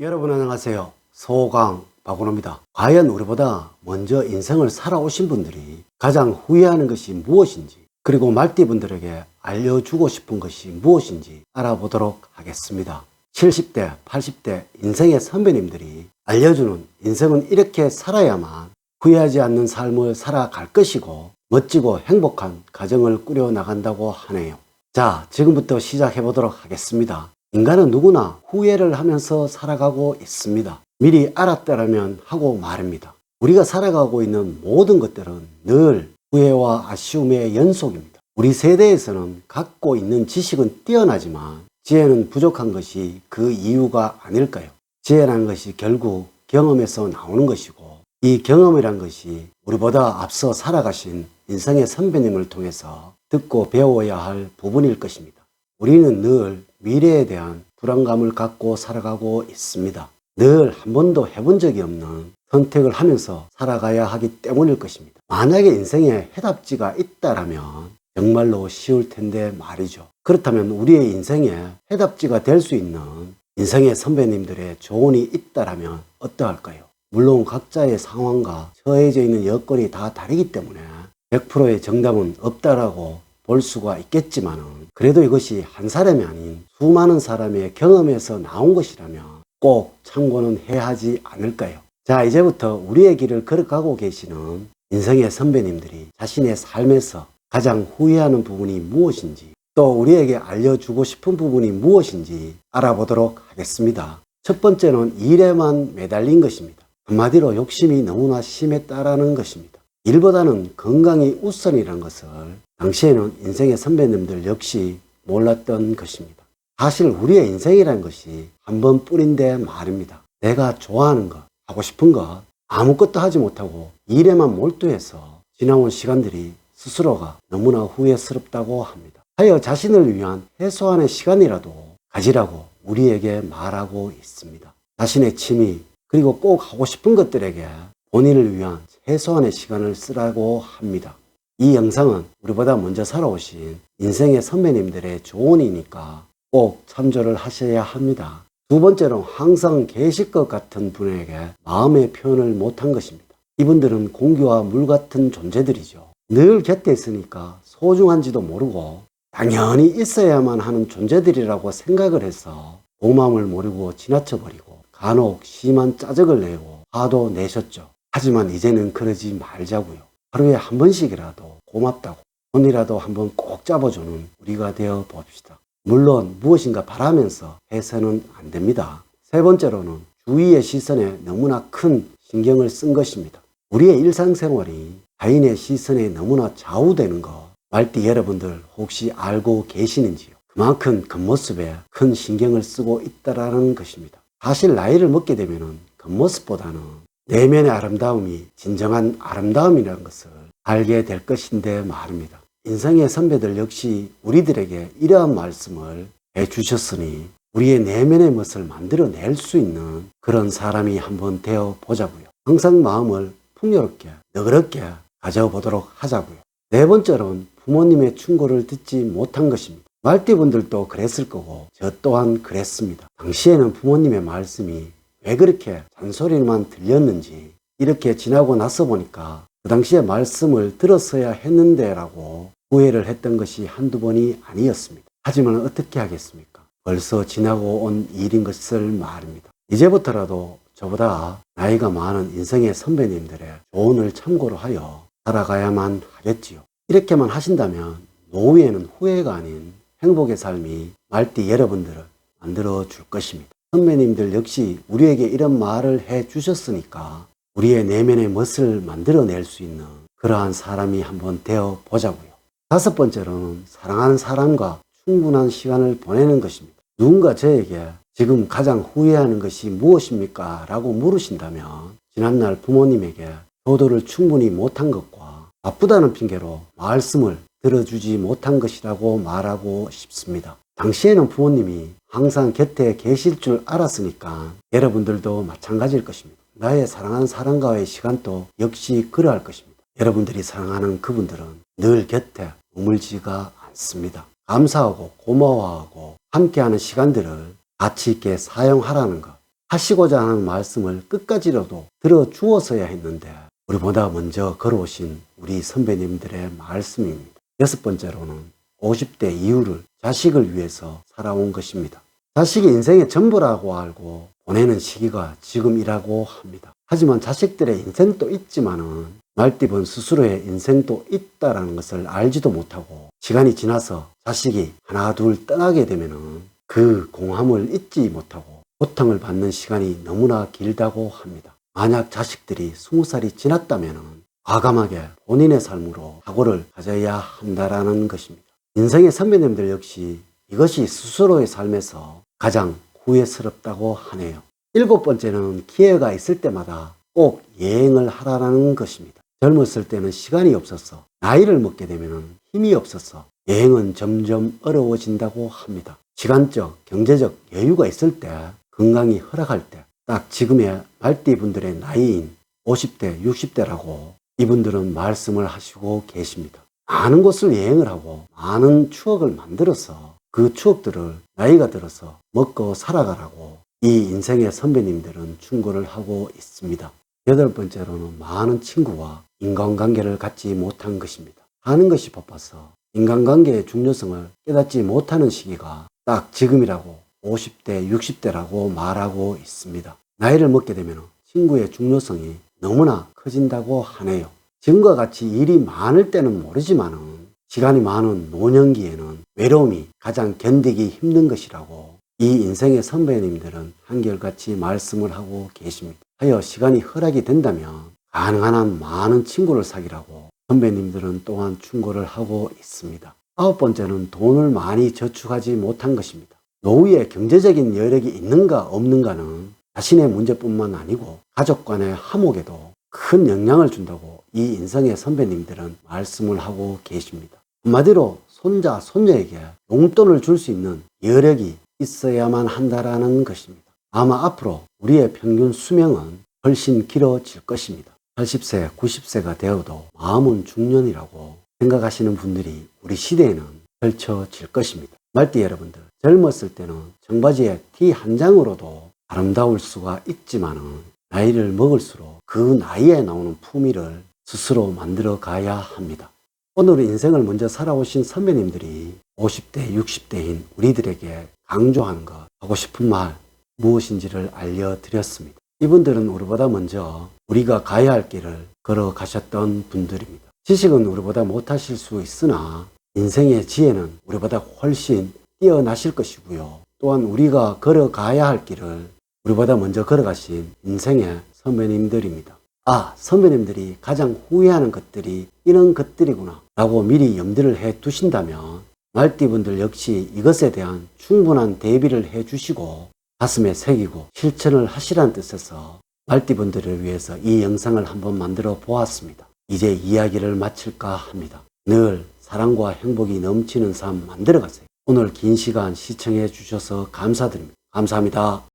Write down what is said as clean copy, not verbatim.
여러분 안녕하세요. 소강 박원호입니다. 과연 우리보다 먼저 인생을 살아오신 분들이 가장 후회하는 것이 무엇인지, 그리고 말띠분들에게 알려주고 싶은 것이 무엇인지 알아보도록 하겠습니다. 70대, 80대 인생의 선배님들이 알려주는 인생은 이렇게 살아야만 후회하지 않는 삶을 살아갈 것이고 멋지고 행복한 가정을 꾸려나간다고 하네요. 자, 지금부터 시작해 보도록 하겠습니다. 인간은 누구나 후회를 하면서 살아가고 있습니다. 미리 알았더라면 하고 말입니다. 우리가 살아가고 있는 모든 것들은 늘 후회와 아쉬움의 연속입니다. 우리 세대에서는 갖고 있는 지식은 뛰어나지만 지혜는 부족한 것이 그 이유가 아닐까요? 지혜라는 것이 결국 경험에서 나오는 것이고, 이 경험이란 것이 우리보다 앞서 살아가신 인생의 선배님을 통해서 듣고 배워야 할 부분일 것입니다. 우리는 늘 미래에 대한 불안감을 갖고 살아가고 있습니다. 늘 한 번도 해본 적이 없는 선택을 하면서 살아가야 하기 때문일 것입니다. 만약에 인생에 해답지가 있다라면 정말로 쉬울 텐데 말이죠. 그렇다면 우리의 인생에 해답지가 될 수 있는 인생의 선배님들의 조언이 있다라면 어떠할까요? 물론 각자의 상황과 처해져 있는 여건이 다 다르기 때문에 100%의 정답은 없다라고 볼 수가 있겠지만은, 그래도 이것이 한 사람이 아닌 수많은 사람의 경험에서 나온 것이라면 꼭 참고는 해야 하지 않을까요? 자, 이제부터 우리의 길을 걸어가고 계시는 인생의 선배님들이 자신의 삶에서 가장 후회하는 부분이 무엇인지, 또 우리에게 알려주고 싶은 부분이 무엇인지 알아보도록 하겠습니다. 첫 번째는 일에만 매달린 것입니다. 한마디로 욕심이 너무나 심했다라는 것입니다. 일보다는 건강이 우선이라는 것을 당시에는 인생의 선배님들 역시 몰랐던 것입니다. 사실 우리의 인생이라는 것이 한 번뿐인데 말입니다. 내가 좋아하는 것, 하고 싶은 것 아무것도 하지 못하고 일에만 몰두해서 지나온 시간들이 스스로가 너무나 후회스럽다고 합니다. 하여 자신을 위한 최소한의 시간이라도 가지라고 우리에게 말하고 있습니다. 자신의 취미, 그리고 꼭 하고 싶은 것들에게 본인을 위한 최소한의 시간을 쓰라고 합니다. 이 영상은 우리보다 먼저 살아오신 인생의 선배님들의 조언이니까 꼭 참조를 하셔야 합니다. 두 번째로, 항상 계실 것 같은 분에게 마음의 표현을 못한 것입니다. 이분들은 공기와 물 같은 존재들이죠. 늘 곁에 있으니까 소중한지도 모르고 당연히 있어야만 하는 존재들이라고 생각을 해서 고마움을 모르고 지나쳐버리고 간혹 심한 짜증을 내고 화도 내셨죠. 하지만 이제는 그러지 말자고요. 하루에 한 번씩이라도 고맙다고 손이라도 한번 꼭 잡아주는 우리가 되어 봅시다. 물론 무엇인가 바라면서 해서는 안 됩니다. 세 번째로는 주위의 시선에 너무나 큰 신경을 쓴 것입니다. 우리의 일상생활이 타인의 시선에 너무나 좌우되는 거 말띠 여러분들 혹시 알고 계시는지요? 그만큼 겉모습에 큰 신경을 쓰고 있다라는 것입니다. 사실 나이를 먹게 되면 겉모습보다는 내면의 아름다움이 진정한 아름다움이라는 것을 알게 될 것인데 말입니다. 인생의 선배들 역시 우리들에게 이러한 말씀을 해주셨으니 우리의 내면의 멋을 만들어낼 수 있는 그런 사람이 한번 되어 보자고요. 항상 마음을 풍요롭게 너그럽게 가져보도록 하자고요. 네 번째로는 부모님의 충고를 듣지 못한 것입니다. 말띠분들도 그랬을 거고 저 또한 그랬습니다. 당시에는 부모님의 말씀이 왜 그렇게 잔소리만 들렸는지, 이렇게 지나고 나서 보니까 그 당시에 말씀을 들었어야 했는데 라고 후회를 했던 것이 한두 번이 아니었습니다. 하지만 어떻게 하겠습니까? 벌써 지나고 온 일인 것을 말입니다. 이제부터라도 저보다 나이가 많은 인생의 선배님들의 조언을 참고로 하여 살아가야만 하겠지요. 이렇게만 하신다면 노후에는 후회가 아닌 행복의 삶이 말띠 여러분들을 만들어 줄 것입니다. 선배님들 역시 우리에게 이런 말을 해 주셨으니까 우리의 내면의 멋을 만들어낼 수 있는 그러한 사람이 한번 되어 보자고요. 다섯 번째로는 사랑하는 사람과 충분한 시간을 보내는 것입니다. 누군가 저에게 지금 가장 후회하는 것이 무엇입니까? 라고 물으신다면 지난날 부모님에게 효도를 충분히 못한 것과 바쁘다는 핑계로 말씀을 들어주지 못한 것이라고 말하고 싶습니다. 당시에는 부모님이 항상 곁에 계실 줄 알았으니까 여러분들도 마찬가지일 것입니다. 나의 사랑하는 사람과의 시간도 역시 그러할 것입니다. 여러분들이 사랑하는 그분들은 늘 곁에 머물지가 않습니다. 감사하고 고마워하고 함께하는 시간들을 가치 있게 사용하라는 것, 하시고자 하는 말씀을 끝까지라도 들어주었어야 했는데 우리보다 먼저 걸어오신 우리 선배님들의 말씀입니다. 6번째로는 50대 이후를 자식을 위해서 살아온 것입니다. 자식이 인생의 전부라고 알고 보내는 시기가 지금이라고 합니다. 하지만 자식들의 인생도 있지만은 말띠분 스스로의 인생도 있다라는 것을 알지도 못하고 시간이 지나서 자식이 하나 둘 떠나게 되면은 그 공함을 잊지 못하고 고통을 받는 시간이 너무나 길다고 합니다. 만약 자식들이 20살이 지났다면은 과감하게 본인의 삶으로 각오를 가져야 한다라는 것입니다. 인생의 선배님들 역시 이것이 스스로의 삶에서 가장 후회스럽다고 하네요. 7번째는 기회가 있을 때마다 꼭 여행을 하라는 것입니다. 젊었을 때는 시간이 없어서 나이를 먹게 되면 힘이 없어서 여행은 점점 어려워진다고 합니다. 시간적, 경제적 여유가 있을 때, 건강이 허락할 때, 딱 지금의 말띠분들의 나이인 50대, 60대라고 이분들은 말씀을 하시고 계십니다. 많은 곳을 여행을 하고 많은 추억을 만들어서 그 추억들을 나이가 들어서 먹고 살아가라고 이 인생의 선배님들은 충고를 하고 있습니다. 8번째로는 많은 친구와 인간관계를 갖지 못한 것입니다. 사는 것이 바빠서 인간관계의 중요성을 깨닫지 못하는 시기가 딱 지금이라고 50대, 60대라고 말하고 있습니다. 나이를 먹게 되면 친구의 중요성이 너무나 커진다고 하네요. 지금과 같이 일이 많을 때는 모르지만은 시간이 많은 노년기에는 외로움이 가장 견디기 힘든 것이라고 이 인생의 선배님들은 한결같이 말씀을 하고 계십니다. 하여 시간이 허락이 된다면 가능한 한 많은 친구를 사귀라고 선배님들은 또한 충고를 하고 있습니다. 9번째는 돈을 많이 저축하지 못한 것입니다. 노후에 경제적인 여력이 있는가 없는가는 자신의 문제뿐만 아니고 가족 간의 화목에도 큰 영향을 준다고 이 인생의 선배님들은 말씀을 하고 계십니다. 한마디로 손자, 손녀에게 용돈을 줄 수 있는 여력이 있어야만 한다라는 것입니다. 아마 앞으로 우리의 평균 수명은 훨씬 길어질 것입니다. 80세, 90세가 되어도 마음은 중년이라고 생각하시는 분들이 우리 시대에는 펼쳐질 것입니다. 말띠 여러분들, 젊었을 때는 청바지에 티 한 장으로도 아름다울 수가 있지만은 나이를 먹을수록 그 나이에 나오는 품위를 스스로 만들어 가야 합니다. 오늘 인생을 먼저 살아오신 선배님들이 50대, 60대인 우리들에게 강조하는 것, 하고 싶은 말 무엇인지를 알려드렸습니다. 이분들은 우리보다 먼저 우리가 가야 할 길을 걸어가셨던 분들입니다. 지식은 우리보다 못하실 수 있으나 인생의 지혜는 우리보다 훨씬 뛰어나실 것이고요. 또한 우리가 걸어가야 할 길을 우리보다 먼저 걸어가신 인생의 선배님들입니다. 아, 선배님들이 가장 후회하는 것들이 이런 것들이구나 라고 미리 염두를 해 두신다면 말띠분들 역시 이것에 대한 충분한 대비를 해 주시고 가슴에 새기고 실천을 하시라는 뜻에서 말띠분들을 위해서 이 영상을 한번 만들어 보았습니다. 이제 이야기를 마칠까 합니다. 늘 사랑과 행복이 넘치는 삶 만들어 가세요. 오늘 긴 시간 시청해 주셔서 감사드립니다. 감사합니다.